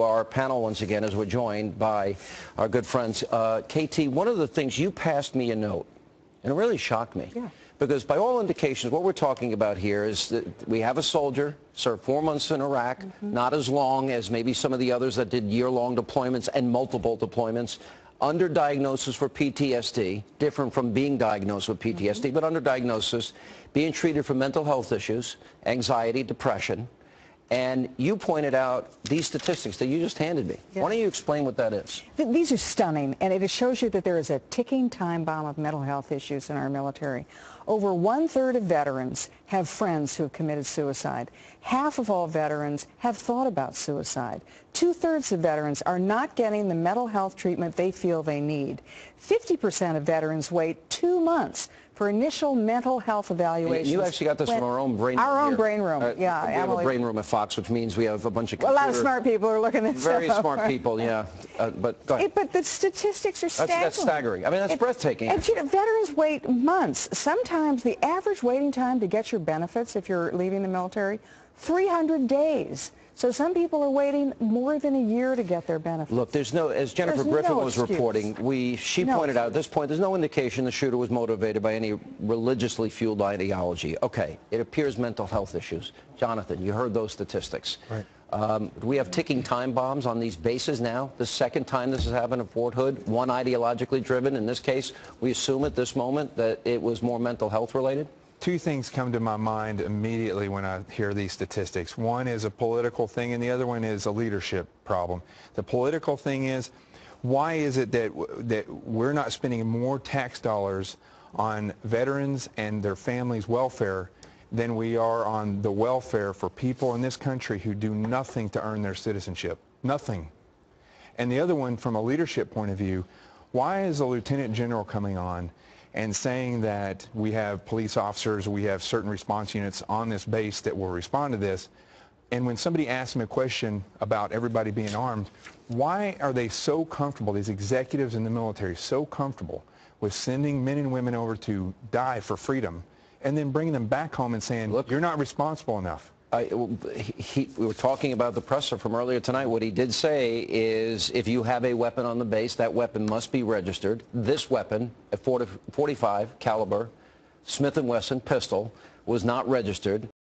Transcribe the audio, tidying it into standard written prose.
Our panel once again as we're joined by our good friends. KT, one of the things you passed me a note, and it really shocked me. Yeah. Because by all indications, what we're talking about here is that we have a soldier, served 4 months in Iraq, not as long as maybe some of the others that did year-long deployments and multiple deployments, under diagnosis for PTSD, different from being diagnosed with PTSD, but under diagnosis, being treated for mental health issues, anxiety, depression. And you pointed out these statistics that you just handed me. Yeah. Why don't you explain what that is? These are stunning, and it shows you that there is a ticking time bomb of mental health issues in our military. Over 1/3 of veterans have friends who have committed suicide. Half of all veterans have thought about suicide. 2/3 of veterans are not getting the mental health treatment they feel they need. 50% of veterans wait 2 months for initial mental health evaluations. You actually got this from our own brain room. Our own here. brain room, yeah. We have a brain room at Fox, which means we have a bunch of a lot of smart people are looking at this. Very smart people, yeah. But go ahead. But the statistics are staggering. That's staggering. I mean, that's breathtaking. And you know, veterans wait months. Sometimes the average waiting time to get your benefits if you're leaving the military, 300 days. So some people are waiting more than a year to get their benefits. Look, there's no, as Jennifer Griffin was reporting, she pointed out at this point, there's no indication the shooter was motivated by any religiously fueled ideology. Okay, it appears mental health issues. Jonathan, you heard those statistics. Right. Do we have ticking time bombs on these bases now? The second time this has happened at Fort Hood, one ideologically driven. In this case, we assume at this moment that it was more mental health related? Two things come to my mind immediately when I hear these statistics. One is a political thing, and the other one is a leadership problem. The political thing is, why is it that we're not spending more tax dollars on veterans and their families' welfare than we are on the welfare for people in this country who do nothing to earn their citizenship? Nothing. And the other one, from a leadership point of view, why is a lieutenant general coming on and saying that we have police officers, we have certain response units on this base that will respond to this, and when somebody asks him a question about everybody being armed, why are they so comfortable, these executives in the military, so comfortable with sending men and women over to die for freedom and then bringing them back home and saying, look, you're not responsible enough? We were talking about the presser from earlier tonight. What he did say is if you have a weapon on the base, that weapon must be registered. This weapon, a .45 caliber Smith & Wesson pistol, was not registered.